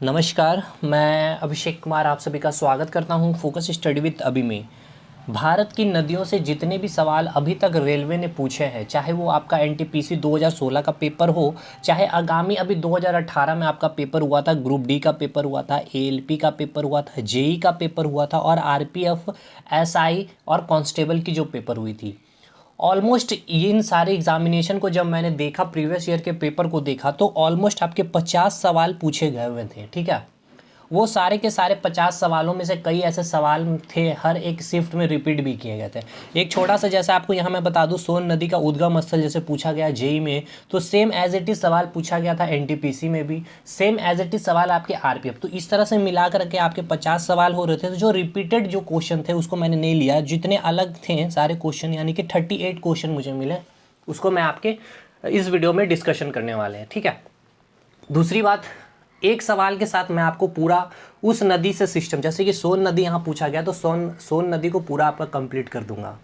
नमस्कार, मैं अभिषेक कुमार आप सभी का स्वागत करता हूं फोकस स्टडी विद अभी में। भारत की नदियों से जितने भी सवाल अभी तक रेलवे ने पूछे हैं, चाहे वो आपका एनटीपीसी 2016 का पेपर हो, चाहे आगामी अभी 2018 में आपका पेपर हुआ था, ग्रुप डी का पेपर हुआ था, एएलपी का पेपर हुआ था, जेई का पेपर हुआ था और आरपीएफ, एसआई और कांस्टेबल की जो पेपर हुई थी। ऑलमोस्ट इन सारे एग्जामिनेशन को जब मैंने देखा, प्रीवियस ईयर के पेपर को देखा, तो ऑलमोस्ट आपके 50 सवाल पूछे गए हुए थे। ठीक है, वो सारे के सारे 50 सवालों में से कई ऐसे सवाल थे हर एक शिफ्ट में रिपीट भी किए गए थे। एक छोटा सा जैसा आपको यहाँ मैं बता दूँ, सोन नदी का उद्गम स्थल जैसे पूछा गया जेई में, तो सेम एज इट इज़ सवाल पूछा गया था एनटीपीसी में भी, सेम एज इट इज़ सवाल आपके आरपीएफ। तो इस तरह से मिला करके आपके 50 सवाल हो रहे थे। तो जो रिपीटेड जो क्वेश्चन थे उसको मैंने नहीं लिया, जितने अलग थे सारे क्वेश्चन, यानी कि 38 क्वेश्चन मुझे मिले, उसको मैं आपके इस वीडियो में डिस्कशन करने वाले हैं। ठीक है, दूसरी बात, एक सवाल के साथ मैं आपको पूरा उस नदी से सिस्टम, जैसे कि सोन नदी यहाँ पूछा गया तो सोन नदी को पूरा आपका कंप्लीट कर दूंगा।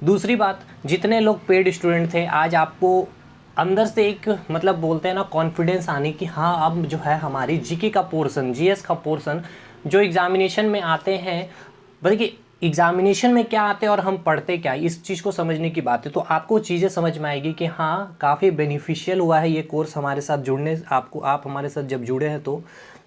दूसरी बात, जितने लोग पेड स्टूडेंट थे, आज आपको अंदर से एक मतलब बोलते हैं ना कॉन्फिडेंस आने की, हाँ अब जो है हमारी जीके का पोर्शन, जीएस का पोर्शन जो एग्जामिनेशन में आते हैं, बल्कि एग्जामिनेशन में क्या आते हैं और हम पढ़ते क्या, इस चीज़ को समझने की बात है। तो आपको चीज़ें समझ में आएगी कि हाँ काफ़ी बेनिफिशियल हुआ है ये कोर्स हमारे साथ जुड़ने, आपको आप हमारे साथ जब जुड़े हैं तो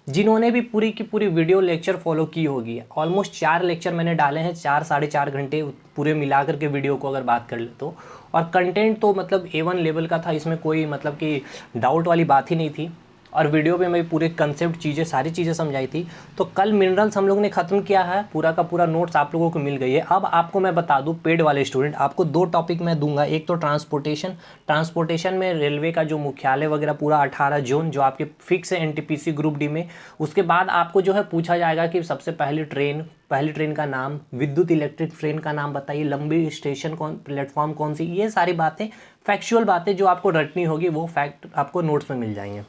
जिन्होंने भी पूरी की पूरी वीडियो लेक्चर फॉलो की होगी, ऑलमोस्ट 4 लेक्चर मैंने डाले हैं, 4 साढ़े 4 घंटे पूरे मिला करके वीडियो को अगर बात कर ले तो, और कंटेंट तो मतलब A1 लेवल का था, इसमें कोई मतलब कि डाउट वाली बात ही नहीं थी। और वीडियो में मैं पूरे कंसेप्ट चीज़ें सारी चीज़ें समझाई थी। तो कल मिनरल्स हम लोग ने ख़त्म किया है, पूरा का पूरा नोट्स आप लोगों को मिल गई है। अब आपको मैं बता दूं, पेड वाले स्टूडेंट आपको 2 टॉपिक मैं दूंगा। एक तो ट्रांसपोर्टेशन में रेलवे का जो मुख्यालय वगैरह पूरा 18 जोन जो आपके फिक्स है एनटीपीसी ग्रुप डी में। उसके बाद आपको जो है पूछा जाएगा कि सबसे पहली ट्रेन का नाम, विद्युत इलेक्ट्रिक ट्रेन का नाम बताइए, लंबी स्टेशन कौन, प्लेटफॉर्म कौन सी, ये सारी बातें फैक्चुअल बातें जो आपको रटनी होगी, वो फैक्ट आपको नोट्स में मिल जाएंगे।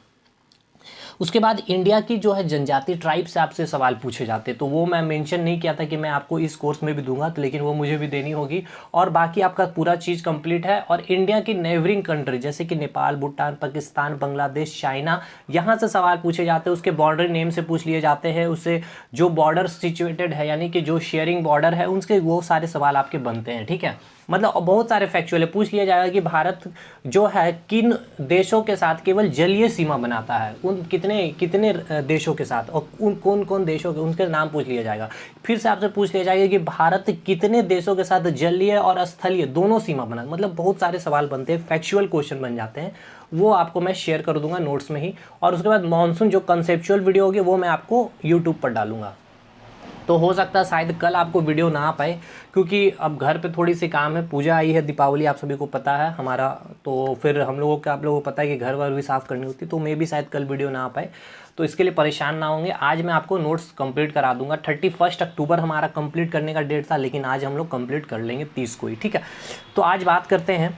उसके बाद इंडिया की जो है जनजाति ट्राइब से आपसे सवाल पूछे जाते, तो वो मैं मेंशन नहीं किया था कि मैं आपको इस कोर्स में भी दूंगा, तो लेकिन वो मुझे भी देनी होगी। और बाकी आपका पूरा चीज़ कंप्लीट है। और इंडिया की नेबरिंग कंट्री जैसे कि नेपाल, भूटान, पाकिस्तान, बांग्लादेश, चाइना, यहाँ से सवाल पूछे जाते हैं। उसके बॉर्डर नेम से पूछ लिए जाते हैं, उससे जो बॉर्डर सिचुएटेड है यानी कि जो शेयरिंग बॉर्डर है उनके वो सारे सवाल आपके बनते हैं। ठीक है, मतलब बहुत सारे फैक्चुअल है। पूछ लिया जाएगा कि भारत जो है किन देशों के साथ केवल जलीय सीमा बनाता है, उन कितने कितने देशों के साथ, और उन कौन कौन देशों के, उनके नाम पूछ लिया जाएगा। फिर से आपसे पूछ लिया जाएगा कि भारत कितने देशों के साथ जलीय और स्थलीय दोनों सीमा बना, मतलब बहुत सारे सवाल बनते हैं, फैक्चुअल क्वेश्चन बन जाते हैं। वो आपको मैं शेयर कर दूंगा नोट्स में ही। और उसके बाद मॉनसून जो कंसेप्चुअल वीडियो होगी वो मैं आपको यूट्यूब पर डालूंगा। तो हो सकता है शायद कल आपको वीडियो ना आ पाए, क्योंकि अब घर पे थोड़ी सी काम है, पूजा आई है, दीपावली आप सभी को पता है हमारा, तो फिर हम लोगों का, आप लोगों को पता है कि घर वर भी साफ़ करनी होती, तो मे भी शायद कल वीडियो ना आ पाए। तो इसके लिए परेशान ना होंगे, आज मैं आपको नोट्स कंप्लीट करा दूंगा। 31 अक्टूबर हमारा कंप्लीट करने का डेट था, लेकिन आज हम लोग कंप्लीट कर लेंगे 30 को ही। ठीक है, तो आज बात करते हैं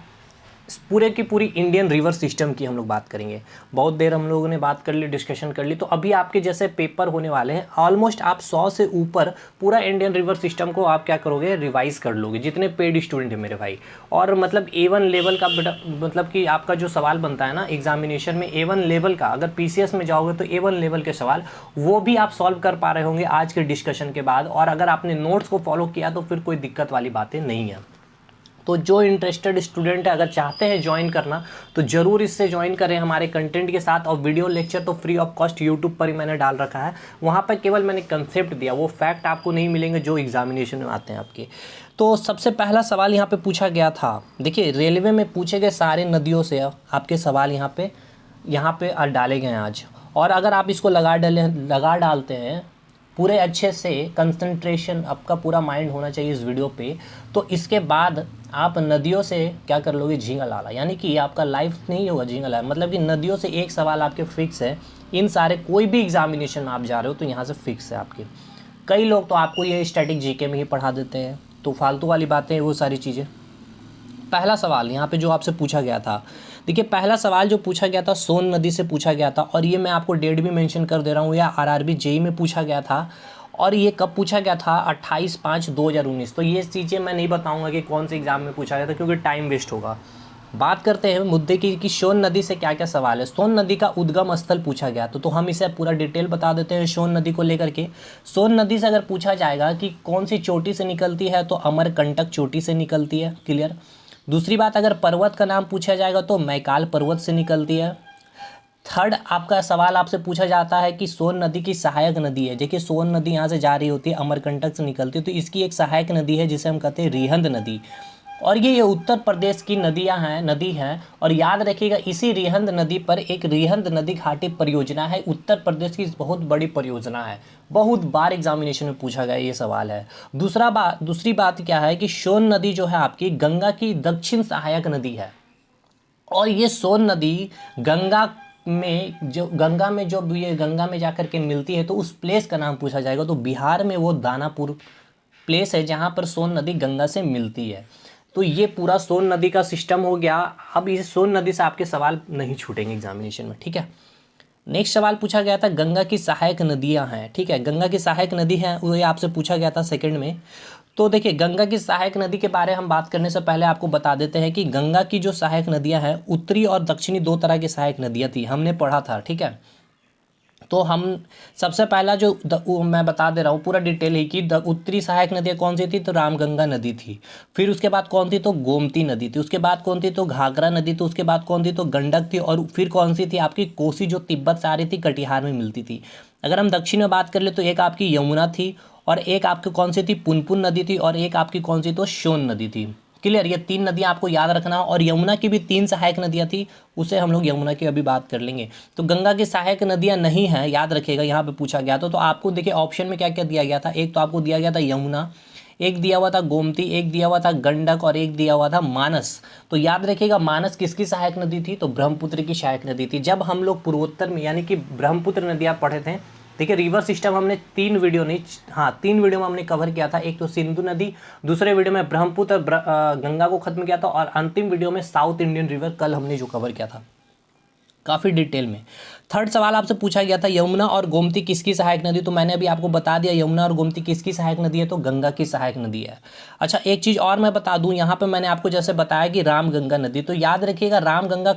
पूरे की पूरी इंडियन रिवर सिस्टम की हम लोग बात करेंगे। बहुत देर हम लोगों ने बात कर ली, डिस्कशन कर ली। तो अभी आपके जैसे पेपर होने वाले हैं, ऑलमोस्ट आप 100 से ऊपर पूरा इंडियन रिवर सिस्टम को आप क्या करोगे, रिवाइज कर लोगे, जितने पेड स्टूडेंट है मेरे भाई। और मतलब A1 लेवल का मतलब कि आपका जो सवाल बनता है ना एग्जामिनेशन में, A1 लेवल का, अगर PCS में जाओगे तो A1 लेवल के सवाल वो भी आप सॉल्व कर पा रहे होंगे आज के डिस्कशन के बाद। और अगर आपने नोट्स को फॉलो किया तो फिर कोई दिक्कत वाली बातें नहीं है। तो जो इंटरेस्टेड स्टूडेंट है, अगर चाहते हैं ज्वाइन करना, तो ज़रूर इससे ज्वाइन करें हमारे कंटेंट के साथ। और वीडियो लेक्चर तो फ्री ऑफ कॉस्ट यूट्यूब पर ही मैंने डाल रखा है, वहाँ पर केवल मैंने कंसेप्ट दिया, वो फैक्ट आपको नहीं मिलेंगे जो एग्जामिनेशन में आते हैं आपके। तो सबसे पहला सवाल यहाँ पे पूछा गया था, देखिए रेलवे में पूछे गए सारे नदियों से आपके सवाल यहाँ पे डाले गए हैं आज। और अगर आप इसको लगा डालते हैं पूरे अच्छे से, कंसंट्रेशन आपका पूरा माइंड होना चाहिए इस वीडियो पे, तो इसके बाद आप नदियों से क्या कर लोगे, झींगा लाला, यानी कि आपका लाइफ नहीं होगा झींगा लाला, मतलब कि नदियों से एक सवाल आपके फिक्स है। इन सारे कोई भी एग्जामिनेशन में आप जा रहे हो तो यहाँ से फिक्स है आपके। कई लोग तो आपको ये स्टैटिक जीके में ही पढ़ा देते हैं, तो फालतू वाली बातें वो सारी चीज़ें। पहला सवाल यहाँ पे जो आपसे पूछा गया था, देखिए पहला सवाल जो पूछा गया था सोन नदी से पूछा गया था, और ये मैं आपको डेट भी मेंशन कर दे रहा हूँ, या आरआरबी जेई में पूछा गया था। और ये कब पूछा गया था, 28/5/2019। तो ये चीज़ें मैं नहीं बताऊंगा कि कौन से एग्ज़ाम में पूछा गया था, क्योंकि टाइम वेस्ट होगा। बात करते हैं मुद्दे की कि सोन नदी से क्या क्या सवाल है। सोन नदी का उद्गम स्थल पूछा गया तो हम इसे पूरा डिटेल बता देते हैं सोन नदी को लेकर के। सोन नदी से अगर पूछा जाएगा कि कौन सी चोटी से निकलती है तो अमरकंटक चोटी से निकलती है, क्लियर। दूसरी बात, अगर पर्वत का नाम पूछा जाएगा तो मैकाल पर्वत से निकलती है। थर्ड आपका सवाल आपसे पूछा जाता है कि सोन नदी की सहायक नदी है। देखिए सोन नदी यहाँ से जा रही होती है, अमरकंटक से निकलती है, तो इसकी एक सहायक नदी है जिसे हम कहते हैं रिहंद नदी। और ये उत्तर प्रदेश की नदी हैं। और याद रखिएगा इसी रिहंद नदी पर एक रिहंद नदी घाटी परियोजना है, उत्तर प्रदेश की बहुत बड़ी परियोजना है। बहुत बार एग्जामिनेशन में पूछा गया ये सवाल है। दूसरी बात क्या है कि सोन नदी जो है आपकी गंगा की दक्षिण सहायक नदी है। और ये सोन नदी गंगा में जाकर के मिलती है तो उस प्लेस का नाम पूछा जाएगा तो बिहार में वो दानापुर प्लेस है जहाँ पर सोन नदी गंगा से मिलती है। तो ये पूरा सोन नदी का सिस्टम हो गया। अब इस सोन नदी से आपके सवाल नहीं छूटेंगे एग्जामिनेशन में, ठीक है। नेक्स्ट सवाल पूछा गया था गंगा की सहायक नदियां हैं, ठीक है। गंगा की सहायक नदी है वो ये आपसे पूछा गया था सेकंड में। तो देखिए गंगा की सहायक नदी के बारे में हम बात करने से पहले आपको बता देते हैं कि गंगा की जो सहायक नदियां हैं उत्तरी और दक्षिणी दो तरह की सहायक नदियां थी, हमने पढ़ा था, ठीक है। तो हम सबसे पहला मैं बता दे रहा हूँ पूरा डिटेल ही कि उत्तरी सहायक नदियाँ कौन सी थी तो रामगंगा नदी थी। फिर उसके बाद कौन थी तो गोमती नदी थी। उसके बाद कौन थी तो घाघरा नदी थी। उसके बाद कौन थी तो गंडक थी। और फिर कौन सी थी आपकी कोसी जो तिब्बत से आ रही थी कटिहार में मिलती थी। अगर हम दक्षिण में बात कर ले तो एक आपकी यमुना थी और एक आपकी कौन सी थी पुनपुन नदी थी और एक आपकी कौन सी तो सोन नदी थी, क्लियर। ये तीन नदियां आपको याद रखना। और यमुना की भी तीन सहायक नदियां थी, उसे हम लोग यमुना की अभी बात कर लेंगे। तो गंगा की सहायक नदियां नहीं हैं, याद रखिएगा यहाँ पे पूछा गया तो आपको देखिए ऑप्शन में क्या क्या दिया गया था। एक तो आपको दिया गया था यमुना, एक दिया हुआ था गोमती, एक दिया हुआ था गंडक और एक दिया हुआ था मानस। तो याद रखिएगा मानस किसकी सहायक नदी थी तो ब्रह्मपुत्र की सहायक नदी थी। जब हम लोग पूर्वोत्तर में यानी कि ब्रह्मपुत्र नदियाँ पढ़े थे, देखिए रिवर सिस्टम हमने तीन वीडियो में हमने कवर किया था। एक तो सिंधु नदी, दूसरे वीडियो में ब्रह्मपुत्र गंगा को खत्म किया था और अंतिम वीडियो में साउथ इंडियन रिवर कल हमने जो कवर किया था काफ़ी डिटेल में। थर्ड सवाल आपसे पूछा गया था यमुना और गोमती किसकी सहायक नदी, तो मैंने अभी आपको बता दिया यमुना और गोमती किसकी सहायक नदी है तो गंगा की सहायक नदी है। अच्छा एक चीज़ और मैं बता दूं, यहाँ पे मैंने आपको जैसे बताया कि रामगंगा नदी, तो याद रखिएगा रामगंगा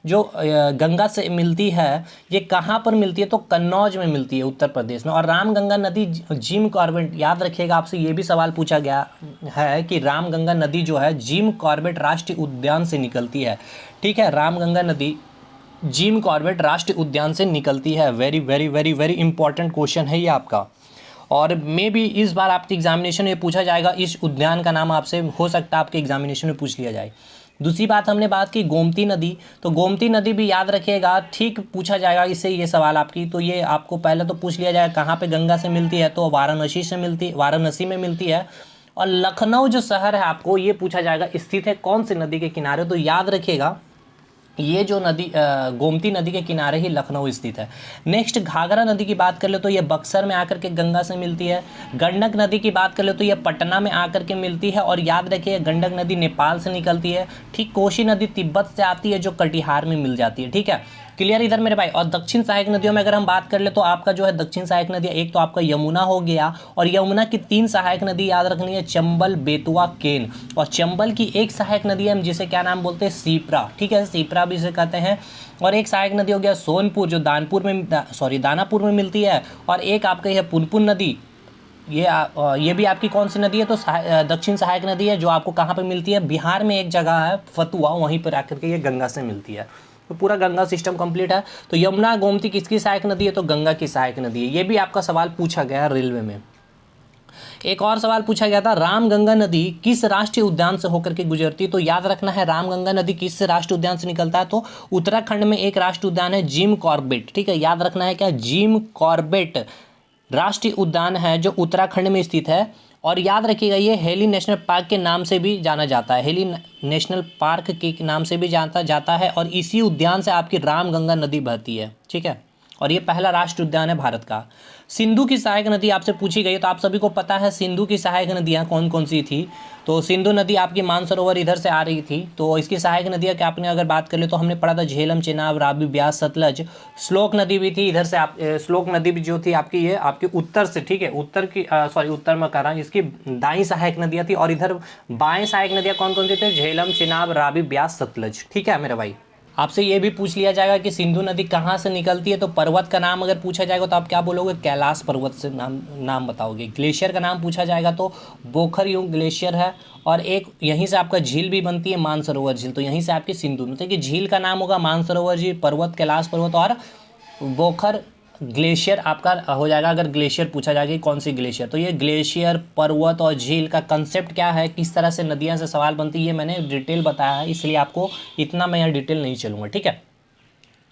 जो गंगा से मिलती है ये कहाँ पर मिलती है तो कन्नौज में मिलती है उत्तर प्रदेश में। और रामगंगा नदी जिम कॉर्बेट, याद रखिएगा आपसे ये भी सवाल पूछा गया है कि रामगंगा नदी जो है जिम कॉर्बेट राष्ट्रीय उद्यान से निकलती है, ठीक है। रामगंगा नदी जिम कॉर्बेट राष्ट्रीय उद्यान से निकलती है। Very very very very important question है ये आपका। और मे भी इस बार आपके एग्जामिनेशन में पूछा जाएगा, इस उद्यान का नाम आपसे हो सकता है आपके एग्जामिनेशन में पूछ लिया जाए। दूसरी बात हमने बात की गोमती नदी, तो गोमती नदी भी याद रखिएगा, ठीक पूछा जाएगा इससे ये सवाल आपकी। तो ये आपको पहले तो पूछ लिया जाएगा कहाँ पे गंगा से मिलती है तो वाराणसी में मिलती है। और लखनऊ जो शहर है आपको ये पूछा जाएगा स्थित है कौन सी नदी के किनारे, तो याद रखिएगा ये जो नदी गोमती नदी के किनारे ही लखनऊ स्थित है। नेक्स्ट घाघरा नदी की बात कर ले तो ये बक्सर में आकर के गंगा से मिलती है। गंडक नदी की बात कर ले तो ये पटना में आकर के मिलती है। और याद रखिए गंडक नदी नेपाल से निकलती है, ठीक। कोसी नदी तिब्बत से आती है जो कटिहार में मिल जाती है, ठीक है, क्लियर इधर मेरे भाई। और दक्षिण सहायक नदियों में अगर हम बात कर ले तो आपका जो है दक्षिण सहायक नदी एक तो आपका यमुना हो गया और यमुना की तीन सहायक नदी याद रखनी है चंबल, बेतवा, केन। और चंबल की एक सहायक नदी है जिसे क्या नाम बोलते हैं सीपरा, ठीक है, सीपरा भी इसे कहते हैं। और एक सहायक नदी हो गया सोनपुर जो दानापुर में मिलती है। और एक आपका है पुनपुन नदी, ये भी आपकी कौन सी नदी है तो दक्षिण सहायक नदी है जो आपको कहाँ पर मिलती है बिहार में एक जगह है फतुआ, वहीं पर आकर के ये गंगा से मिलती है। तो पूरा गंगा सिस्टम कंप्लीट है। तो यमुना गोमती किसकी सहायक नदी है तो गंगा की सहायक नदी है। ये भी आपका सवाल पूछा गया रेलवे में। एक और सवाल पूछा गया था रामगंगा नदी किस राष्ट्रीय उद्यान से होकर के गुजरती, तो याद रखना है रामगंगा नदी किस राष्ट्रीय उद्यान से निकलता है तो उत्तराखंड में एक राष्ट्रीय उद्यान है जिम कॉर्बेट, ठीक है, याद रखना है क्या जिम कॉर्बेट राष्ट्रीय उद्यान है जो उत्तराखंड में स्थित है। और याद रखिएगा ये हेली नेशनल पार्क के नाम से भी जाना जाता है, हेली नेशनल पार्क के नाम से भी जाना जाता है। और इसी उद्यान से आपकी रामगंगा नदी बहती है, ठीक है। और ये पहला राष्ट्रीय उद्यान है भारत का। सिंधु की सहायक नदी आपसे पूछी गई, तो आप सभी को पता है सिंधु की सहायक नदियाँ कौन कौन सी थी। तो सिंधु नदी आपकी मानसरोवर इधर से आ रही थी, तो इसकी सहायक नदियाँ क्या आपने अगर बात कर ले तो हमने पढ़ा था झेलम, चेनाब, रावी, ब्यास, सतलज। श्लोक नदी भी थी इधर से, आप श्लोक नदी भी जो थी आपकी ये आपके उत्तर से, ठीक है, उत्तर की सॉरी उत्तर में कह रहा हूँ, इसकी दाईं सहायक नदियाँ थी। और इधर बाएं सहायक नदियाँ कौन कौन सी थी, झेलम, चेनाब, रावी, ब्यास, सतलज। ठीक है मेरे भाई। आपसे ये भी पूछ लिया जाएगा कि सिंधु नदी कहाँ से निकलती है, तो पर्वत का नाम अगर पूछा जाएगा तो आप क्या बोलोगे, कैलाश पर्वत से नाम बताओगे। ग्लेशियर का नाम पूछा जाएगा तो बोखरयुग ग्लेशियर है। और एक यहीं से आपका झील भी बनती है, मानसरोवर झील, तो यहीं से आपकी सिंधु, मतलब कि झील का नाम होगा मानसरोवर झील, पर्वत कैलाश पर्वत और बोखर ग्लेशियर आपका हो जाएगा। अगर ग्लेशियर पूछा जाएगा कि कौन सी ग्लेशियर, तो ये ग्लेशियर, पर्वत और झील का कंसेप्ट क्या है, किस तरह से नदियाँ से सवाल बनती है, ये मैंने डिटेल बताया है, इसलिए आपको इतना मैं यहाँ डिटेल नहीं चलूँगा। ठीक है,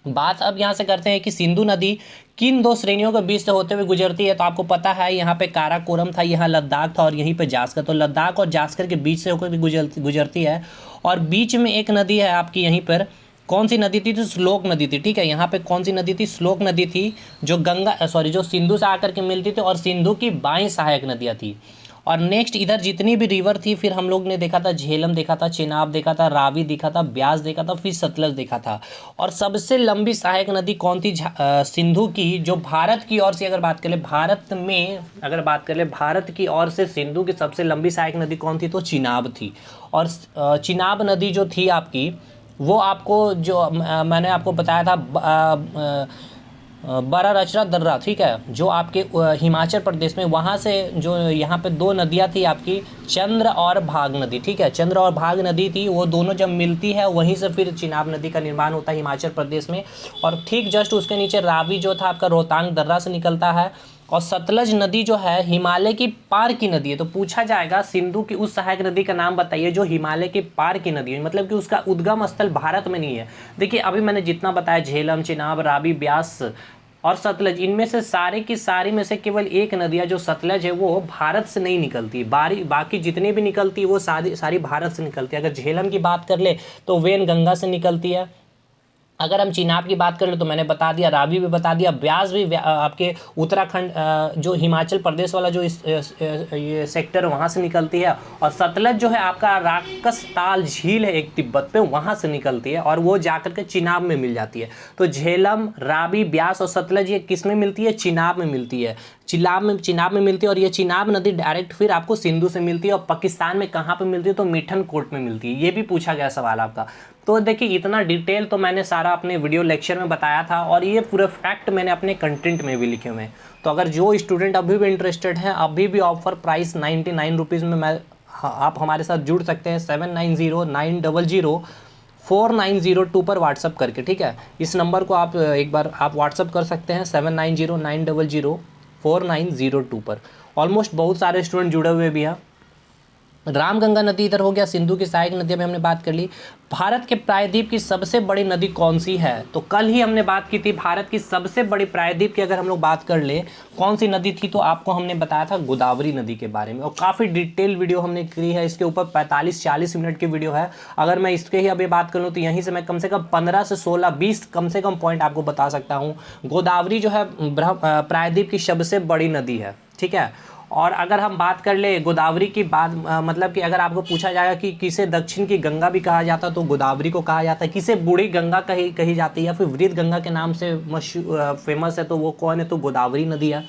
बात अब यहाँ से करते हैं कि सिंधु नदी किन दो श्रेणियों के बीच से होते हुए गुजरती है। तो आपको पता है यहाँ पे काराकोरम था, यहाँ लद्दाख था और यहीं पे जास्कर, तो लद्दाख और जास्कर के बीच से होकर गुजरती है। और बीच में एक नदी है आपकी यहीं पर, कौन सी नदी थी, तो श्लोक नदी थी। ठीक है, यहाँ पे कौन सी नदी थी, श्लोक नदी थी, जो जो सिंधु से आकर के मिलती थी और सिंधु की बाईं सहायक नदियाँ थी। और नेक्स्ट इधर जितनी भी रिवर थी, फिर हम लोग ने देखा था झेलम देखा था, चेनाब देखा था, रावी देखा था, ब्यास देखा था, फिर सतलज देखा था। और सबसे लंबी सहायक नदी कौन थी, सिंधु की, जो भारत की ओर से अगर बात करें, भारत में अगर बात करें भारत की ओर से सिंधु की सबसे लंबी सहायक नदी कौन थी, तो चिनाब थी। और चिनाब नदी जो थी आपकी, वो आपको जो मैंने आपको बताया था बड़ा रचरा दर्रा, ठीक है, जो आपके हिमाचल प्रदेश में, वहाँ से जो यहाँ पे दो नदियाँ थी आपकी, चंद्र और भाग नदी। ठीक है, चंद्र और भाग नदी थी, वो दोनों जब मिलती है वहीं से फिर चिनाब नदी का निर्माण होता है हिमाचल प्रदेश में। और ठीक जस्ट उसके नीचे रावी जो था आपका रोहतांग दर्रा से निकलता है। और सतलज नदी जो है हिमालय की पार की नदी है। तो पूछा जाएगा सिंधु की उस सहायक नदी का नाम बताइए जो हिमालय के पार की नदी है, मतलब कि उसका उद्गम स्थल भारत में नहीं है। देखिए अभी मैंने जितना बताया, झेलम, चिनाब, रावी, ब्यास और सतलज, इनमें से सारे की सारी में से केवल एक नदियाँ जो सतलज है वो भारत से नहीं निकलती, बाकी जितनी भी निकलती है वो सारी भारत से निकलती है। अगर झेलम की बात कर ले तो वेन गंगा से निकलती है। अगर हम चिनाब की बात करें तो मैंने बता दिया, रावी भी बता दिया, ब्यास भी आपके उत्तराखंड जो हिमाचल प्रदेश वाला जो ये सेक्टर वहाँ से निकलती है। और सतलज जो है आपका राकसताल झील है एक तिब्बत पे, वहाँ से निकलती है और वो जाकर के चिनाब में मिल जाती है। तो झेलम, रावी, ब्यास और सतलज ये किस में मिलती है, चिनाब में मिलती है। चिनाब में मिलती है। और ये चिनाब नदी डायरेक्ट फिर आपको सिंधु से मिलती है। और पाकिस्तान में कहाँ पे मिलती है, तो मिठन कोट में मिलती है। ये भी पूछा गया सवाल आपका। तो देखिए इतना डिटेल तो मैंने सारा अपने वीडियो लेक्चर में बताया था और ये पूरे फैक्ट मैंने अपने कंटेंट में भी लिखे हुए हैं। तो अगर जो स्टूडेंट अभी भी इंटरेस्टेड हैं, अभी भी ऑफर प्राइस 99 रुपीज़ में आप हमारे साथ जुड़ सकते हैं 7909004902 पर व्हाट्सअप करके। ठीक है, इस नंबर को आप एक बार आप व्हाट्सअप कर सकते हैं 7909004902 पर। ऑलमोस्ट बहुत सारे स्टूडेंट जुड़े हुए भी हैं। रामगंगा नदी इधर हो गया, सिंधु की सहायक नदी में हमने बात कर ली। भारत के प्रायद्वीप की सबसे बड़ी नदी कौन सी है, तो कल ही हमने बात की थी भारत की सबसे बड़ी प्रायद्वीप की अगर हम लोग बात कर ले कौन सी नदी थी, तो आपको हमने बताया था गोदावरी नदी के बारे में। और काफ़ी डिटेल वीडियो हमने की है, इसके ऊपर 45-40 मिनट की वीडियो है। अगर मैं इसके ही अभी बात कर लूँ तो यहीं से मैं कम से कम 15 से 16-20 कम से कम पॉइंट आपको बता सकता हूँ। गोदावरी जो है प्रायद्वीप की सबसे बड़ी नदी है। ठीक है, और अगर हम बात कर ले गोदावरी की बात, मतलब कि अगर आपको पूछा जाएगा कि किसे दक्षिण की गंगा भी कहा जाता है तो गोदावरी को कहा जाता है। किसे बूढ़ी गंगा कही जाती है या फिर वृद्ध गंगा के नाम से फेमस है, तो वो कौन है, तो गोदावरी नदी है।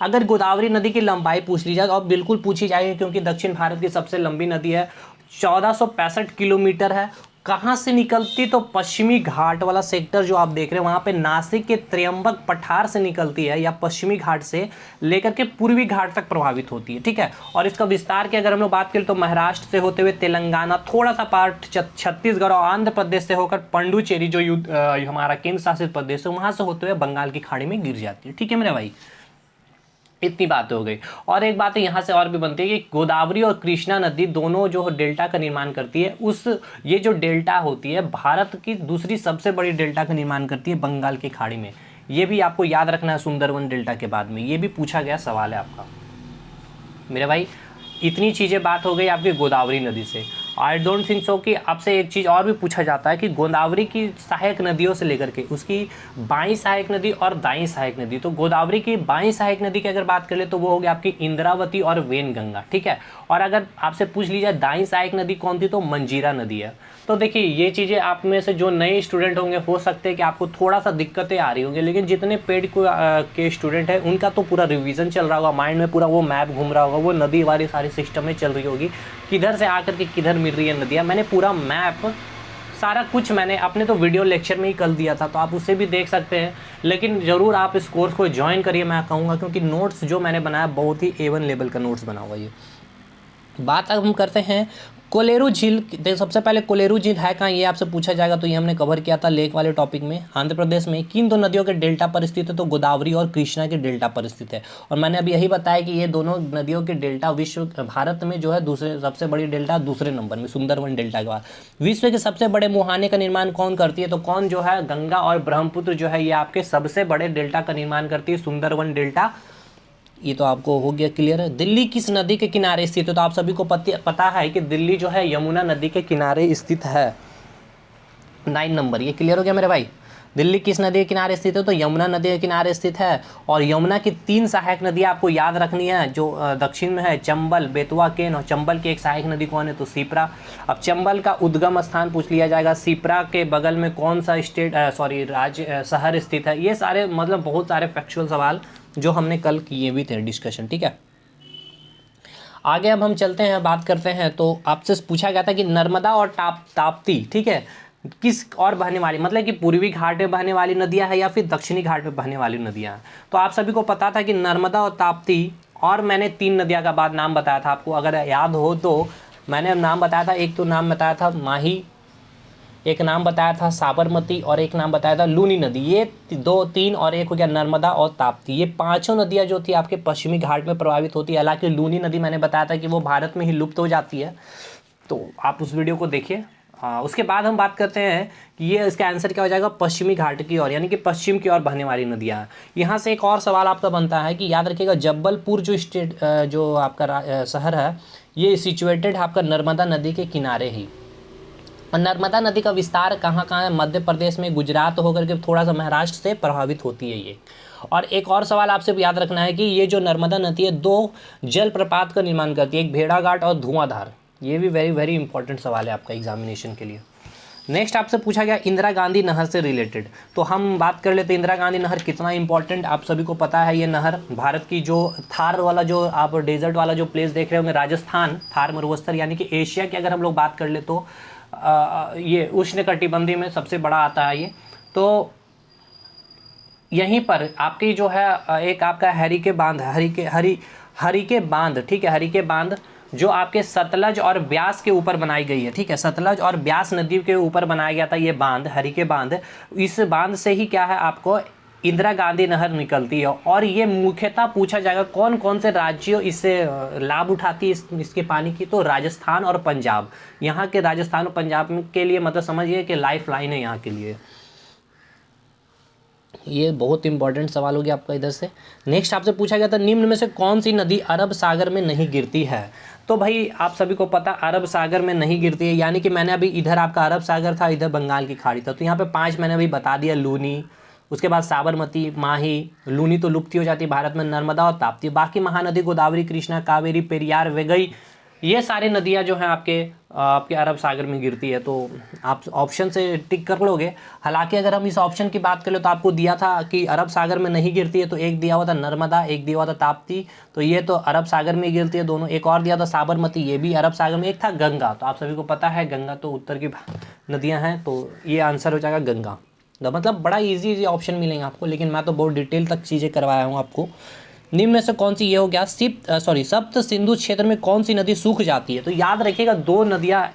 अगर गोदावरी नदी की लंबाई पूछ ली जाए तो अब बिल्कुल पूछी जाएगी, क्योंकि दक्षिण भारत की सबसे लंबी नदी है, 1465 किलोमीटर है। कहाँ से निकलती, तो पश्चिमी घाट वाला सेक्टर जो आप देख रहे हैं वहाँ पे नासिक के त्र्यंबक पठार से निकलती है, या पश्चिमी घाट से लेकर के पूर्वी घाट तक प्रभावित होती है। ठीक है, और इसका विस्तार की अगर हम लोग बात करें तो महाराष्ट्र से होते हुए तेलंगाना, थोड़ा सा पार्ट छत्तीसगढ़ और आंध्र प्रदेश से होकर पंडुचेरी जो हमारा केंद्र शासित प्रदेश है वहाँ से होते हुए बंगाल की खाड़ी में गिर जाती है। ठीक है मेरे भाई, इतनी बातें हो गई। और एक बात यहाँ से और भी बनती है कि गोदावरी और कृष्णा नदी दोनों जो डेल्टा का निर्माण करती है, ये जो डेल्टा होती है भारत की दूसरी सबसे बड़ी डेल्टा का निर्माण करती है बंगाल की खाड़ी में। ये भी आपको याद रखना है सुंदरवन डेल्टा के बाद में, ये भी पूछा गया सवाल है आपका मेरे भाई। इतनी चीज़ें बात हो गई आपकी गोदावरी नदी से। आई डोंट थिंक सो कि आपसे एक चीज़ और भी पूछा जाता है कि गोदावरी की सहायक नदियों से लेकर के उसकी बाईं सहायक नदी और दाईं सहायक नदी, तो गोदावरी की बाईं सहायक नदी की अगर बात कर ले तो वो हो गया आपकी इंद्रावती और वेनगंगा, ठीक है। और अगर आपसे पूछ ली जाए दाईं सहायक नदी कौन थी, तो मंजीरा नदी है। तो देखिए ये चीज़ें आप में से जो नए स्टूडेंट होंगे हो सकते हैं कि आपको थोड़ा सा दिक्कतें आ रही होंगी, लेकिन जितने पेड के स्टूडेंट हैं उनका तो पूरा रिवीजन चल रहा होगा, माइंड में पूरा वो मैप घूम रहा होगा, वो नदी वाली सारी सिस्टम में चल रही होगी, किधर से आकर के किधर मिल रही है नदियाँ। मैंने पूरा मैप सारा कुछ मैंने अपने तो वीडियो लेक्चर में ही कर दिया था, तो आप उसे भी देख सकते हैं, लेकिन ज़रूर आप इस कोर्स को ज्वाइन करिए मैं कहूँगा, क्योंकि नोट्स जो मैंने बनाया बहुत ही A1 लेवल का नोट्स बना हुआ ये। बात अब हम करते हैं कोलेरू झील। सबसे पहले कोलेरू झील है कहाँ, ये आपसे पूछा जाएगा, तो ये हमने कवर किया था लेक वाले टॉपिक में। आंध्र प्रदेश में किन दो नदियों के डेल्टा पर स्थित है, तो गोदावरी और कृष्णा के डेल्टा पर स्थित है। और मैंने अभी यही बताया कि ये दोनों नदियों के डेल्टा विश्व भारत में जो है दूसरे सबसे बड़ी डेल्टा दूसरे नंबर में, सुंदरवन डेल्टा के बाद। विश्व के सबसे बड़े मुहाने का निर्माण कौन करती है, तो कौन जो है गंगा और ब्रह्मपुत्र जो है ये आपके सबसे बड़े डेल्टा का निर्माण करती है, सुंदरवन डेल्टा। ये तो आपको हो गया क्लियर है। दिल्ली किस नदी के किनारे स्थित है, तो आप सभी को पता है कि दिल्ली जो है यमुना नदी के किनारे स्थित है। 9 नंबर ये क्लियर हो गया मेरे भाई। दिल्ली किस नदी के किनारे स्थित है, तो यमुना नदी के किनारे स्थित है। और यमुना की 3 सहायक नदियाँ आपको याद रखनी है, जो दक्षिण में है चंबल, बेतवा, केन, और चंबल की एक सहायक नदी कौन है, तो सिप्रा। अब चंबल का उद्गम स्थान पूछ लिया जाएगा, सिप्रा के बगल में कौन सा राज्य शहर स्थित है। ये सारे मतलब बहुत सारे फैक्चुअल सवाल जो हमने कल किए भी थे डिस्कशन, ठीक है। आगे अब हम चलते हैं, बात करते हैं। तो आपसे पूछा गया था कि नर्मदा और ताप्ती, ठीक है, किस और बहने वाली, मतलब कि पूर्वी घाट में बहने वाली नदियां है या फिर दक्षिणी घाट में बहने वाली नदियां हैं। तो आप सभी को पता था कि नर्मदा और ताप्ती, और मैंने 3 नदियां का बाद नाम बताया था आपको, अगर याद हो तो मैंने नाम बताया था, एक तो नाम बताया था माही, एक नाम बताया था साबरमती, और एक नाम बताया था लूनी नदी। ये 2, 3 और एक हो गया नर्मदा और ताप्ती। ये पांचों नदियाँ जो थी आपके पश्चिमी घाट में प्रभावित होती है। हालांकि लूनी नदी मैंने बताया था कि वो भारत में ही लुप्त हो जाती है, तो आप उस वीडियो को देखिए। उसके बाद हम बात करते हैं कि ये इसका आंसर क्या हो जाएगा, पश्चिमी घाट की ओर, यानी कि पश्चिम की ओर बहने वाली नदियाँ। यहाँ से एक और सवाल आपका बनता है कि याद रखिएगा जबलपुर जो आपका शहर है, ये सिचुएटेड है आपका नर्मदा नदी के किनारे ही। और नर्मदा नदी का विस्तार कहाँ कहाँ है, मध्य प्रदेश में, गुजरात होकर के थोड़ा सा महाराष्ट्र से प्रभावित होती है ये। और एक और सवाल आपसे याद रखना है कि ये जो नर्मदा नदी है 2 जलप्रपात का निर्माण करती है, एक भेड़ाघाट और धुआंधार। ये भी वेरी वेरी इंपॉर्टेंट सवाल है आपका एग्जामिनेशन के लिए। नेक्स्ट आपसे पूछा गया इंदिरा गांधी नहर से रिलेटेड, तो हम बात कर लेते हैं इंदिरा गांधी नहर कितना इंपॉर्टेंट। आप सभी को पता है ये नहर भारत की जो थार वाला जो आप डेजर्ट वाला जो प्लेस देख रहे होंगे राजस्थान, थार मरुस्थल, यानी कि एशिया की अगर हम लोग बात कर ले तो ये उष्णकटिबंधीय में सबसे बड़ा आता है ये। तो यहीं पर आपकी जो है एक आपका हरिके बांध, हरिके बांध, ठीक है, हरिके बांध जो आपके सतलज और ब्यास के ऊपर बनाई गई है, ठीक है, सतलज और ब्यास नदी के ऊपर बनाया गया था ये बांध, हरिके बांध। इस बांध से ही क्या है आपको इंदिरा गांधी नहर निकलती है। और ये मुख्यतः पूछा जाएगा कौन कौन से राज्यों इससे लाभ उठाती है इसके पानी की, तो राजस्थान और पंजाब। यहाँ के राजस्थान और पंजाब के लिए मतलब समझिए कि लाइफ लाइन है यहाँ के लिए। ये बहुत इंपॉर्टेंट सवाल हो गया आपका इधर से। नेक्स्ट आपसे पूछा गया था निम्न में से कौन सी नदी अरब सागर में नहीं गिरती है, तो भाई आप सभी को पता अरब सागर में नहीं गिरती है, यानी कि मैंने अभी इधर आपका अरब सागर था, इधर बंगाल की खाड़ी था, तो यहाँ पे 5 मैंने अभी बता दिया, लूनी, उसके बाद साबरमती, माही, लूनी तो लुप्त हो जाती है भारत में, नर्मदा और ताप्ती। बाकी महानदी गोदावरी, कृष्णा, कावेरी, पेरियार, वेगई, ये सारी नदियाँ जो हैं आपके अरब सागर में गिरती है, तो आप ऑप्शन से टिक कर लोगे। हालांकि अगर हम इस ऑप्शन की बात करें तो आपको दिया था कि अरब सागर में नहीं गिरती है, तो एक दिया हुआ था नर्मदा, एक दिया हुआ था ताप्ती, तो ये तो अरब सागर में गिरती है दोनों। एक और दिया था साबरमती, ये भी अरब सागर में। एक था गंगा, तो आप सभी को पता है गंगा तो उत्तर की नदियाँ हैं, तो ये आंसर हो जाएगा गंगा। मतलब बड़ा ईजी ऑप्शन मिलेंगे आपको, लेकिन मैं तो बहुत डिटेल तक चीज़ें करवाया हूँ आपको। निम्न में से कौन सी, ये हो गया सप्त सिंधु क्षेत्र में कौन सी नदी सूख जाती है, तो याद रखिएगा 2 नदियाँ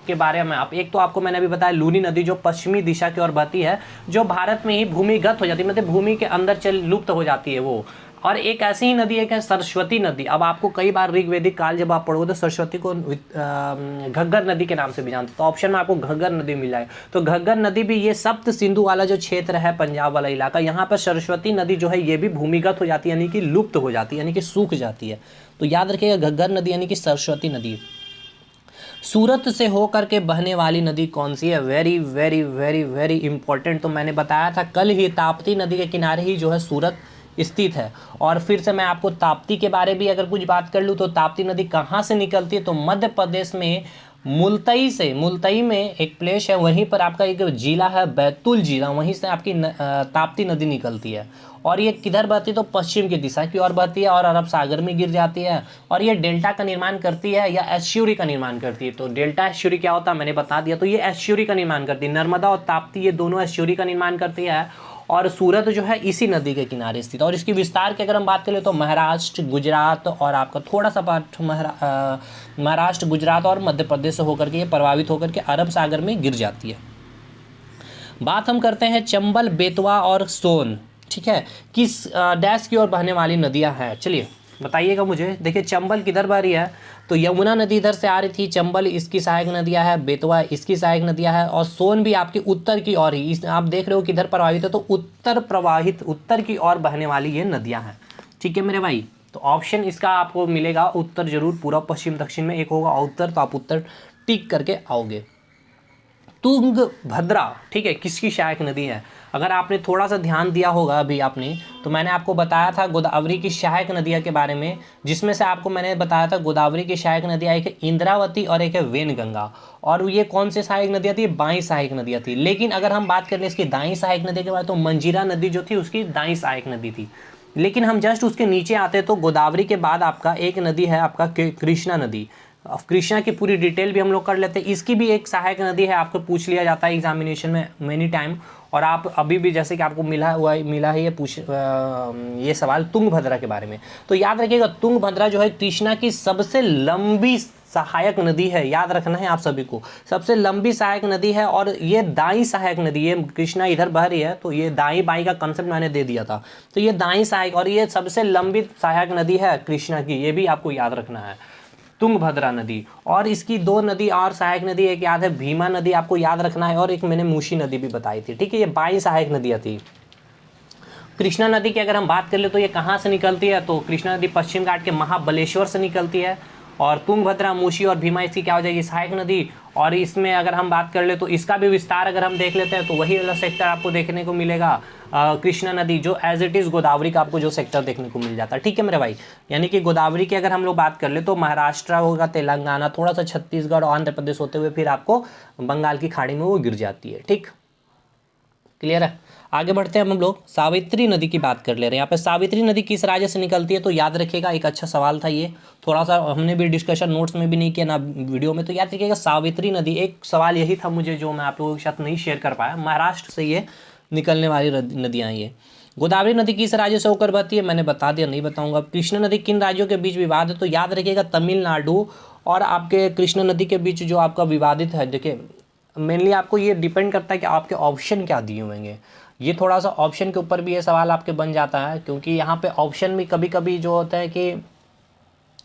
के बारे में आप, एक तो आपको मैंने अभी बताया लूनी नदी जो पश्चिमी दिशा की ओर बहती है, जो भारत में ही भूमिगत हो जाती है, मतलब भूमि के अंदर लुप्त हो जाती है वो। और एक ऐसी ही नदी है सरस्वती नदी। अब आपको कई बार ऋग्वेदिक काल जब आप पढ़ोगे तो सरस्वती को घग्गर नदी के नाम से भी जानते, तो ऑप्शन में आपको घग्गर नदी मिल जाए, तो घग्गर नदी भी ये सप्त सिंधु वाला जो क्षेत्र है पंजाब वाला इलाका, यहाँ पर सरस्वती नदी जो है ये भी भूमिगत हो जाती है, यानी कि लुप्त हो जाती है, यानी कि सूख जाती है। तो याद रखिएगा घग्गर नदी यानी कि सरस्वती नदी। सूरत से होकर के बहने वाली नदी कौन सी है? Very very very very important. तो मैंने बताया था कल ही, ताप्ती नदी के किनारे ही जो है सूरत स्थित है। और फिर से मैं आपको ताप्ती के बारे भी अगर कुछ बात कर लूँ तो ताप्ती नदी कहाँ से निकलती है? तो मध्य प्रदेश में मुल्तई से, मुल्तई में एक प्लेस है, वहीं पर आपका एक जिला है बैतूल जिला, वहीं से आपकी ताप्ती नदी निकलती है। और ये किधर बहती है? तो पश्चिम की दिशा की ओर बहती है और अरब सागर में गिर जाती है। और ये डेल्टा का निर्माण करती है या एस्च्यूरी का निर्माण करती है। तो डेल्टा एस्च्यूरी क्या होता है मैंने बता दिया। तो ये एस्च्यूरी का निर्माण करती है, नर्मदा और ताप्ती ये दोनों एस्च्यूरी का निर्माण करती है। और सूरत जो है इसी नदी के किनारे स्थित है। और इसकी विस्तार की अगर हम बात करें तो महाराष्ट्र, गुजरात और आपका थोड़ा सा पार्ट महाराष्ट्र, गुजरात और मध्य प्रदेश से होकर के ये प्रभावित होकर के अरब सागर में गिर जाती है। बात हम करते हैं चंबल, बेतवा और सोन, ठीक है, किस डैश की ओर बहने वाली नदियां हैं? चलिए बताइएगा मुझे। देखिए चंबल किधर बह रही है? तो यमुना नदी इधर से आ रही थी, चंबल इसकी सहायक नदियां है, बेतवा इसकी सहायक नदियां है, और सोन भी आपकी उत्तर की ओर ही, आप देख रहे हो किधर प्रभावित है, तो उत्तर की ओर बहने वाली ये नदियां हैं। ठीक है मेरे भाई, तो ऑप्शन इसका आपको मिलेगा उत्तर जरूर, पूर्व पश्चिम दक्षिण में एक होगा उत्तर, तो आप उत्तर टिक करके आओगे। तुंगभद्रा, ठीक है, किसकी सहायक नदी है? अगर आपने थोड़ा सा ध्यान दिया होगा अभी आपने, तो मैंने आपको बताया था गोदावरी की सहायक नदियाँ के बारे में, जिसमें से आपको मैंने बताया था गोदावरी की सहायक नदियाँ एक है इंद्रावती और एक है वेनगंगा। और ये कौन सी सहायक नदियाँ थी? बाईं सहायक नदियाँ थी। लेकिन अगर हम बात करें इसकी दाईं सहायक नदी के बारे में, तो मंजीरा नदी जो थी उसकी दाईं सहायक नदी थी। लेकिन हम जस्ट उसके नीचे आते तो गोदावरी के बाद आपका एक नदी है आपका कृष्णा नदी। अब कृष्णा की पूरी डिटेल भी हम लोग कर लेते हैं। इसकी भी एक सहायक नदी है, आपको पूछ लिया जाता है एग्जामिनेशन में मेनी टाइम। और आप अभी भी जैसे कि आपको मिला है ये सवाल तुंगभद्रा के बारे में। तो याद रखिएगा तुंगभद्रा जो है कृष्णा की सबसे लंबी सहायक नदी है, याद रखना है आप सभी को, सबसे लंबी सहायक नदी है। और ये दाई सहायक नदी है, कृष्णा इधर बह रही है तो ये दाई बाई का कंसेप्ट मैंने दे दिया था। तो ये दाई सहायक, और ये सबसे लंबी सहायक नदी है कृष्णा की, ये भी आपको याद रखना है, तुंगभद्रा नदी। और इसकी दो नदी और सहायक नदी एक याद है, भीमा नदी आपको याद रखना है, और एक मैंने मूसी नदी भी बताई थी। ठीक है, ये 22 सहायक नदियाँ थी। कृष्णा नदी की अगर हम बात कर ले तो ये कहाँ से निकलती है? तो कृष्णा नदी पश्चिम घाट के महाबलेश्वर से निकलती है। और तुंगभद्रा, मूसी और भीमा इसकी क्या हो जाएगी? सहायक नदी। और इसमें अगर हम बात कर ले तो इसका भी विस्तार अगर हम देख लेते हैं तो वही वाला सेक्टर आपको देखने को मिलेगा, कृष्णा नदी जो एज इट इज़ गोदावरी का आपको जो सेक्टर देखने को मिल जाता है। ठीक है मेरे भाई, यानी कि गोदावरी की अगर हम लोग बात कर ले तो महाराष्ट्र होगा, तेलंगाना, थोड़ा सा छत्तीसगढ़ और आंध्र प्रदेश होते हुए फिर आपको बंगाल की खाड़ी में वो गिर जाती है। ठीक, क्लियर है? आगे बढ़ते हैं हम लोग सावित्री नदी की बात कर ले रहे हैं। यहाँ पे सावित्री नदी किस राज्य से निकलती है? तो याद रखिएगा, एक अच्छा सवाल था ये, थोड़ा सा हमने भी डिस्कशन नोट्स में भी नहीं किया ना वीडियो में। तो याद रखिएगा सावित्री नदी, एक सवाल यही था मुझे जो मैं आप लोगों के साथ नहीं शेयर कर पाया, महाराष्ट्र से ये निकलने वाली नदियाँ ये। गोदावरी नदी किस राज्य से होकर बहती है? मैंने बता दिया, नहीं बताऊंगा। कृष्णा नदी किन राज्यों के बीच विवाद है? तो याद रखिएगा तमिलनाडु और आपके कृष्णा नदी के बीच जो आपका विवादित है। देखिए मेनली आपको ये डिपेंड करता है कि आपके ऑप्शन क्या दिए होंगे, ये थोड़ा सा ऑप्शन के ऊपर भी ये सवाल आपके बन जाता है, क्योंकि यहाँ पे ऑप्शन में कभी कभी जो होता है कि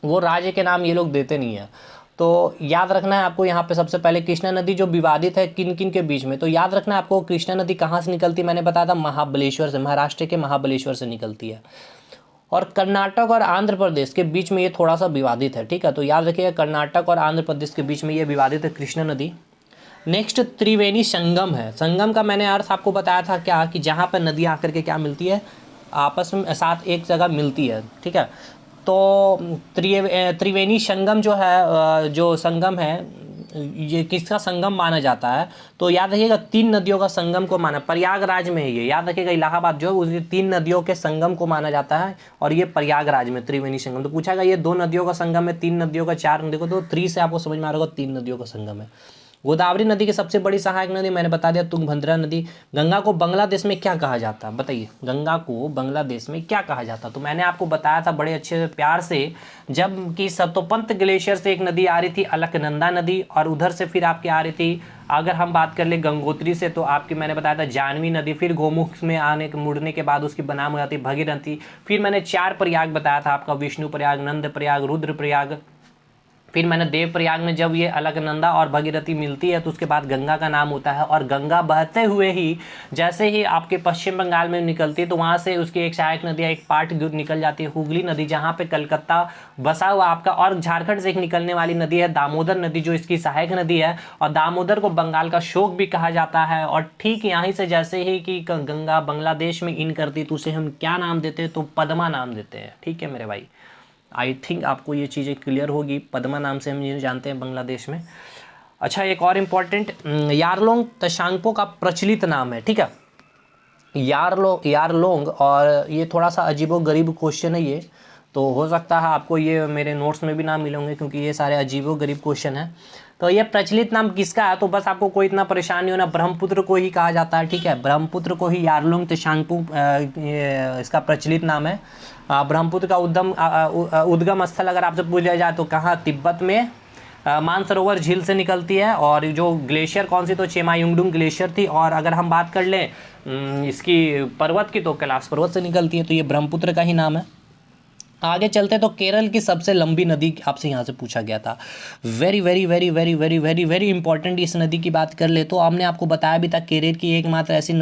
वो राज्य के नाम ये लोग देते नहीं है। तो याद रखना है आपको यहाँ पे सबसे पहले कृष्णा नदी जो विवादित है किन किन के बीच में, तो याद रखना है आपको कृष्णा नदी कहाँ से निकलती है? मैंने बताया था महाबलेश्वर से, महाराष्ट्र के महाबलेश्वर से निकलती है। और कर्नाटक और आंध्र प्रदेश के बीच में ये थोड़ा सा विवादित है। ठीक है, तो याद रखिएगा कर्नाटक और आंध्र प्रदेश के बीच में ये विवादित है कृष्णा नदी। नेक्स्ट त्रिवेणी संगम है। संगम का मैंने अर्थ आपको बताया था क्या, कि जहाँ पर नदियाँ आकर के क्या मिलती है, आपस में साथ एक जगह मिलती है। ठीक है, तो त्रिवेणी संगम जो है, जो संगम है ये किसका संगम माना जाता है? तो याद रखिएगा 3 नदियों का संगम को माना, प्रयागराज में है ये, याद रखिएगा इलाहाबाद जो है उसकी 3 नदियों के संगम को माना जाता है, और ये प्रयागराज में त्रिवेणी संगम। तो पूछा गया ये 2 नदियों का संगम है, 3 नदियों का, 4 नदियों का, तो 3 से आपको समझ में आ रहा होगा 3 नदियों का संगम है। गोदावरी नदी की सबसे बड़ी सहायक नदी मैंने बता दिया तुंगभद्रा नदी। गंगा को बांग्लादेश में क्या कहा जाता है? बताइए, गंगा को बांग्लादेश में क्या कहा जाता? तो मैंने आपको बताया था बड़े अच्छे प्यार से, जब कि सतोपंत ग्लेशियर से एक नदी आ रही थी अलकनंदा नदी, और उधर से फिर आपकी आ रही थी, अगर हम बात कर ले गंगोत्री से तो आपकी मैंने बताया था जानवी नदी, फिर गोमुख में मुड़ने के बाद उसकी बनाम हो जाती भगीरथी। फिर मैंने 4 प्रयाग बताया था आपका, विष्णु प्रयाग, नंद प्रयाग, रुद्र प्रयाग, फिर मैंने देवप्रयाग में जब ये अलकनंदा और भगीरथी मिलती है तो उसके बाद गंगा का नाम होता है, और गंगा बहते हुए ही जैसे ही आपके पश्चिम बंगाल में निकलती है तो वहाँ से उसकी एक सहायक नदी, एक पार्ट निकल जाती है हुगली नदी, जहाँ पे कलकत्ता बसा हुआ आपका, और झारखंड से एक निकलने वाली नदी है दामोदर नदी जो इसकी सहायक नदी है, और दामोदर को बंगाल का शोक भी कहा जाता है। और ठीक यहीं से जैसे ही कि गंगा बांग्लादेश में इन करती तो उसे हम क्या नाम देते हैं, तो पद्मा नाम देते हैं। ठीक है मेरे भाई, आई थिंक आपको ये चीज़ें क्लियर होगी, पद्मा नाम से हम ये जानते हैं बांग्लादेश में। अच्छा, एक और इम्पॉर्टेंट, यारलोंग तशांगपो का प्रचलित नाम है। ठीक है, यारलोंग, और ये थोड़ा सा अजीबो गरीब क्वेश्चन है ये, तो हो सकता है आपको ये मेरे नोट्स में भी ना मिले होंगे क्योंकि ये सारे अजीबो गरीब क्वेश्चन है। तो ये प्रचलित नाम किसका है, तो बस आपको कोई इतना परेशान नहीं होना, ब्रह्मपुत्र को ही कहा जाता है। ठीक है, ब्रह्मपुत्र को ही यारलोंग तशांगपो इसका प्रचलित नाम है। ब्रह्मपुत्र का उद्गम स्थल अगर आपसे पूछ लिया जाए तो कहाँ, तिब्बत में मानसरोवर झील से निकलती है, और जो ग्लेशियर कौन सी, तो चेमायुंगडुंग ग्लेशियर थी। और अगर हम बात कर लें इसकी पर्वत की तो कैलाश पर्वत से निकलती है, तो ये ब्रह्मपुत्र का ही नाम है। आगे चलते तो केरल की सबसे लंबी नदी आपसे यहाँ से पूछा गया था, very very very very very very very important. इस नदी की बात कर ले तो हमने आपको बताया भी था केरल की एकमात्र ऐसी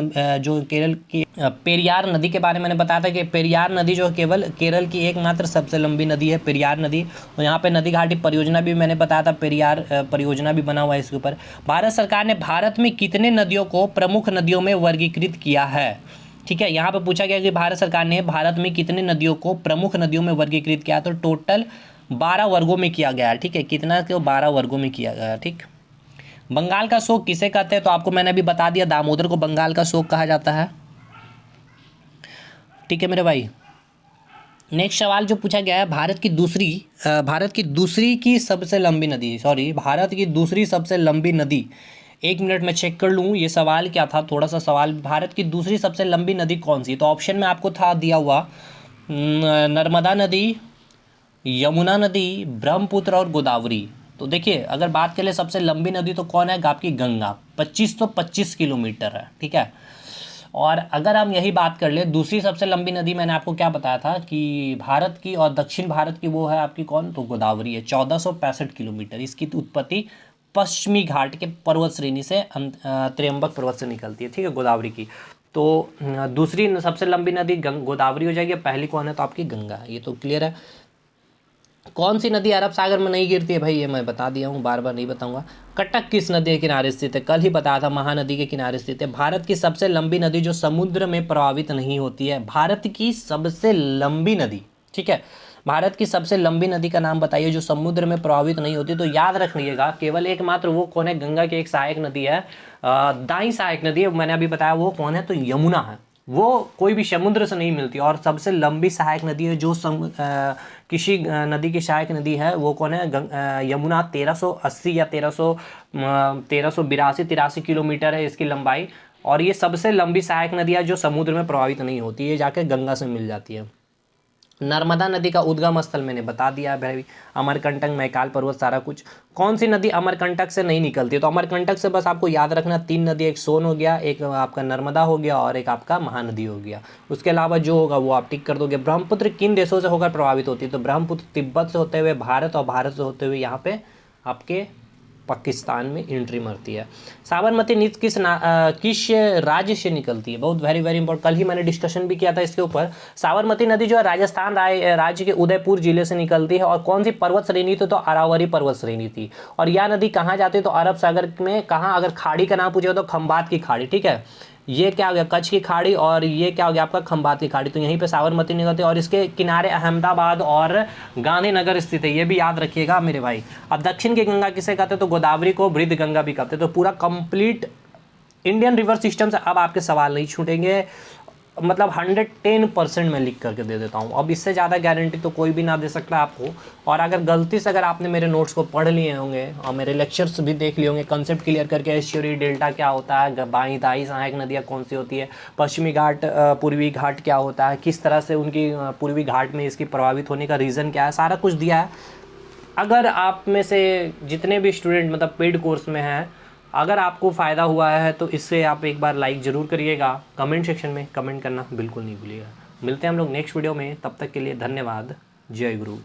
जो केरल की पेरियार नदी के बारे में मैंने बताया था कि पेरियार नदी जो केवल केरल की एकमात्र सबसे लंबी नदी है, पेरियार नदी। और यहाँ पे नदी घाटी परियोजना भी मैंने बताया था, पेरियार परियोजना भी बना हुआ है इसके ऊपर। भारत सरकार ने भारत में कितने नदियों को प्रमुख नदियों में वर्गीकृत किया है। ठीक है, यहाँ पे पूछा गया कि भारत सरकार ने भारत में कितने नदियों को प्रमुख नदियों में वर्गीकृत किया, तो टोटल 12 वर्गों में किया गया है। ठीक है, कितना, तो 12 वर्गों में किया गया है। ठीक, बंगाल का शोक किसे कहते हैं, तो आपको मैंने अभी बता दिया, दामोदर को बंगाल का शोक कहा जाता है। ठीक है मेरे भाई, नेक्स्ट सवाल जो पूछा गया है, भारत की दूसरी सबसे लंबी नदी, भारत की दूसरी सबसे लंबी नदी, एक मिनट में चेक कर लूँ ये सवाल क्या था, थोड़ा सा सवाल, भारत की दूसरी सबसे लंबी नदी कौन सी, तो ऑप्शन में आपको था दिया हुआ नर्मदा नदी, यमुना नदी, ब्रह्मपुत्र और गोदावरी। तो देखिए अगर बात करें सबसे लंबी नदी तो कौन है, आपकी गंगा, 2525 किलोमीटर है। ठीक है, और अगर हम यही बात कर ले दूसरी सबसे लंबी नदी, मैंने आपको क्या बताया था कि भारत की और दक्षिण भारत की, वो है आपकी कौन, तो गोदावरी है, 1465 किलोमीटर। इसकी उत्पत्ति पश्चिमी घाट के पर्वत श्रेणी से त्र्यंबक पर्वत से निकलती है। ठीक है, गोदावरी की। तो दूसरी सबसे लंबी नदी गोदावरी हो जाएगी, पहली कौन है, तो आपकी गंगा है। ये तो क्लियर है। कौन सी नदी अरब सागर में नहीं गिरती है, भाई ये मैं बता दिया हूँ, बार बार नहीं बताऊंगा। कटक किस नदी के किनारे स्थित है, कल ही बताया था, महानदी के किनारे स्थित है। भारत की सबसे लंबी नदी जो समुद्र में प्रभावित नहीं होती है, भारत की सबसे लंबी नदी। ठीक है, भारत की सबसे लंबी नदी का नाम बताइए जो समुद्र में प्रभावित नहीं होती, तो याद रखिएगा केवल एकमात्र वो कौन है, गंगा की एक सहायक नदी है, दाई सहायक नदी है, मैंने अभी बताया वो कौन है, तो यमुना है। वो कोई भी समुद्र से नहीं मिलती, और सबसे लंबी सहायक नदी है जो किसी नदी की सहायक नदी है वो कौन है, यमुना, 1380 या 1382 किलोमीटर है इसकी लंबाई, और ये सबसे लंबी सहायक नदी है जो समुद्र में प्रभावित नहीं होती है, जाके गंगा से मिल जाती है। नर्मदा नदी का उद्गम स्थल मैंने बता दिया है भाई, अमरकंटक, मैकाल पर्वत, सारा कुछ। कौन सी नदी अमरकंटक से नहीं निकलती, तो अमरकंटक से बस आपको याद रखना 3 नदी, एक सोन हो गया, एक आपका नर्मदा हो गया, और एक आपका महानदी हो गया। उसके अलावा जो होगा वो आप टिक कर दोगे। ब्रह्मपुत्र किन देशों से होकर प्रभावित होती है, तो ब्रह्मपुत्र तिब्बत से होते हुए भारत, और भारत से होते हुए यहाँ पे आपके पाकिस्तान में एंट्री मारती है। साबरमती नदी किस राज्य से निकलती है, बहुत वेरी वेरी इंपॉर्टेंट, कल ही मैंने डिस्कशन भी किया था इसके ऊपर। साबरमती नदी जो है राजस्थान राज्य के उदयपुर जिले से निकलती है, और कौन सी पर्वत श्रेणी थी, तो अरावरी पर्वत श्रेणी थी। और यह नदी कहाँ जाती है, तो अरब सागर में, कहाँ, अगर खाड़ी का नाम पूछे तो खंबात की खाड़ी। ठीक है, ये क्या हो गया, कच्छ की खाड़ी, और ये क्या हो गया आपका खंबात की खाड़ी, तो यहीं पे साबरमती निकलती है, और इसके किनारे अहमदाबाद और गांधीनगर स्थित है, ये भी याद रखिएगा मेरे भाई। अब दक्षिण की गंगा किसे कहते हैं, तो गोदावरी को बृहद गंगा भी कहते हैं। तो पूरा कंप्लीट इंडियन रिवर सिस्टम से अब आपके सवाल नहीं छूटेंगे, मतलब 110% मैं लिख करके दे देता हूँ। अब इससे ज़्यादा गारंटी तो कोई भी ना दे सकता आपको। और अगर गलती से अगर आपने मेरे नोट्स को पढ़ लिए होंगे और मेरे लेक्चर्स भी देख लिए होंगे, कंसेप्ट क्लियर करके, एस्चुरी डेल्टा क्या होता है, बाई दाई सहायक नदियाँ कौन सी होती है, पश्चिमी घाट पूर्वी घाट क्या होता है, किस तरह से उनकी पूर्वी घाट में इसकी प्रभावित होने का रीज़न क्या है, सारा कुछ दिया है। अगर आप में से जितने भी स्टूडेंट मतलब पेड कोर्स में हैं, अगर आपको फ़ायदा हुआ है तो इससे आप एक बार लाइक ज़रूर करिएगा, कमेंट सेक्शन में कमेंट करना बिल्कुल नहीं भूलिएगा। मिलते हैं हम लोग नेक्स्ट वीडियो में, तब तक के लिए धन्यवाद। जय गुरु।